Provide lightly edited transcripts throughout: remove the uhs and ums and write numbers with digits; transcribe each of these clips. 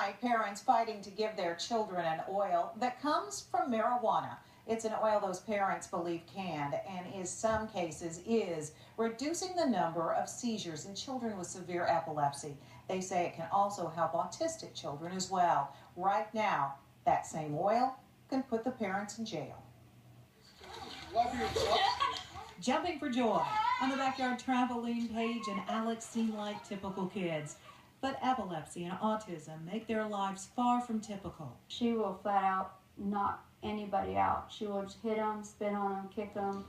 Tonight, parents fighting to give their children an oil that comes from marijuana. It's an oil those parents believe can, and in some cases is, reducing the number of seizures in children with severe epilepsy. They say it can also help autistic children as well. Right now, that same oil can put the parents in jail. Jumping for joy on the backyard trampoline page, and Alex seem like typical kids. But epilepsy and autism make their lives far from typical. She will flat out knock anybody out. She will just hit them, spit on them, kick them.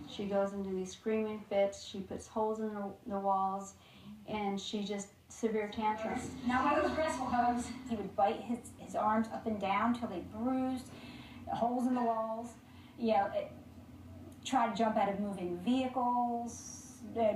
She goes into these screaming fits. She puts holes in the walls, and she just severe tantrums. Now one of those wrestle hugs. He would bite his arms up and down till they bruised, holes in the walls. Try to jump out of moving vehicles,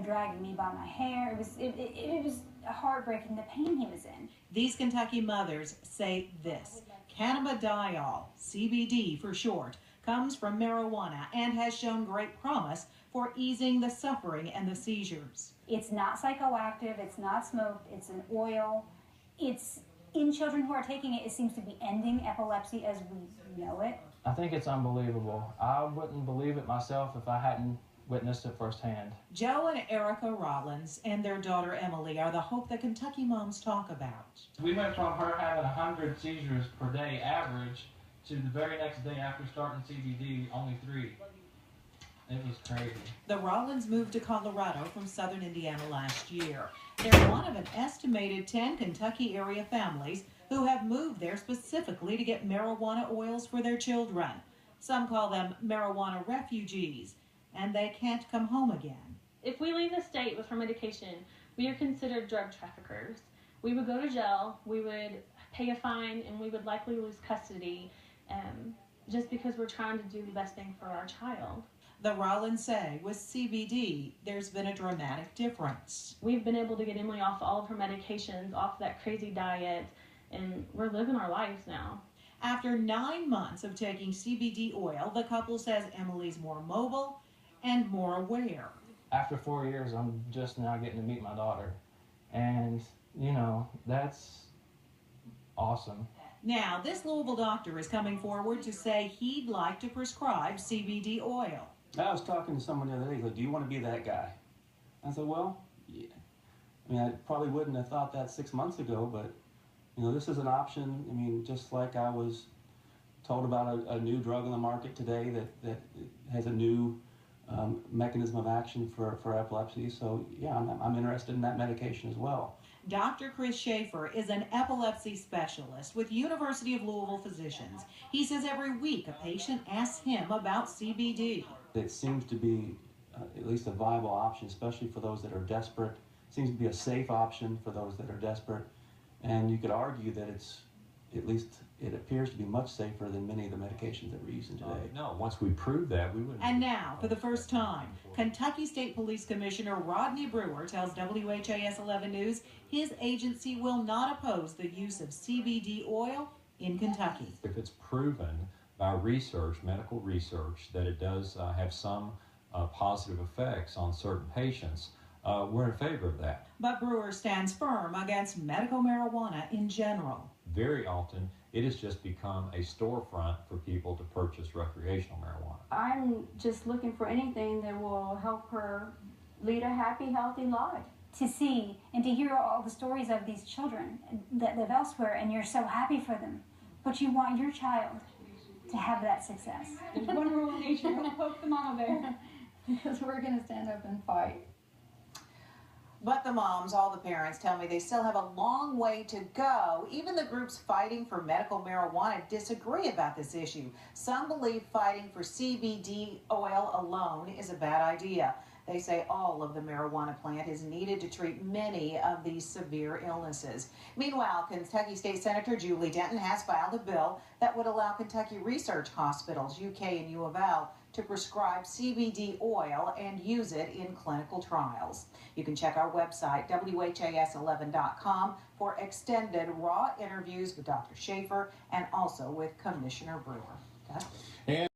dragging me by my hair. It was heartbreaking, the pain he was in. These Kentucky mothers say this: cannabidiol, CBD for short, comes from marijuana and has shown great promise for easing the suffering and the seizures. It's not psychoactive, it's not smoked, it's an oil. It's in children who are taking it, it seems to be ending epilepsy as we know it. I think it's unbelievable. I wouldn't believe it myself if I hadn't witnessed it firsthand. Joe and Erica Rollins and their daughter Emily are the hope that Kentucky moms talk about. We went from her having 100 seizures per day average to the very next day after starting CBD, only 3. It was crazy. The Rollins moved to Colorado from southern Indiana last year. They're one of an estimated 10 Kentucky area families who have moved there specifically to get marijuana oils for their children. Some call them marijuana refugees, and they can't come home again. If we leave the state with our medication, we are considered drug traffickers. We would go to jail, we would pay a fine, and we would likely lose custody just because we're trying to do the best thing for our child. The Rollins say with CBD, there's been a dramatic difference. We've been able to get Emily off all of her medications, off that crazy diet, and we're living our lives now. After 9 months of taking CBD oil, the couple says Emily's more mobile and more aware. After 4 years, I'm just now getting to meet my daughter. And, you know, that's awesome. Now, this Louisville doctor is coming forward to say he'd like to prescribe CBD oil. I was talking to someone the other day, he said, do you want to be that guy? I said, well, yeah. I mean, I probably wouldn't have thought that 6 months ago, but, you know, this is an option. I mean, just like I was told about a new drug on the market today that has a new mechanism of action for epilepsy. So, yeah, I'm interested in that medication as well. Dr. Chris Schaefer is an epilepsy specialist with University of Louisville Physicians. He says every week a patient asks him about CBD. It seems to be at least a viable option, especially for those that are desperate. It seems to be a safe option for those that are desperate. And you could argue that at least it appears to be much safer than many of the medications that we're using today. No, once we prove that, we wouldn't. And now, for the first time, Kentucky State Police Commissioner Rodney Brewer tells WHAS 11 News his agency will not oppose the use of CBD oil in Kentucky. If it's proven by research, medical research, that it does have some positive effects on certain patients, we're in favor of that. But Brewer stands firm against medical marijuana in general. Very often, it has just become a storefront for people to purchase recreational marijuana. I'm just looking for anything that will help her lead a happy, healthy life. To see and to hear all the stories of these children that live elsewhere, and you're so happy for them, but you want your child to have that success. There's one rule in nature, don't poke the mama bear, because we're going to stand up and fight. But the moms, all the parents, tell me they still have a long way to go. Even the groups fighting for medical marijuana disagree about this issue. Some believe fighting for CBD oil alone is a bad idea. They say all of the marijuana plant is needed to treat many of these severe illnesses. Meanwhile, Kentucky State Senator Julie Denton has filed a bill that would allow Kentucky research hospitals, UK and U of L, to prescribe CBD oil and use it in clinical trials. You can check our website, WHAS11.com, for extended raw interviews with Dr. Schaefer and also with Commissioner Brewer. Okay?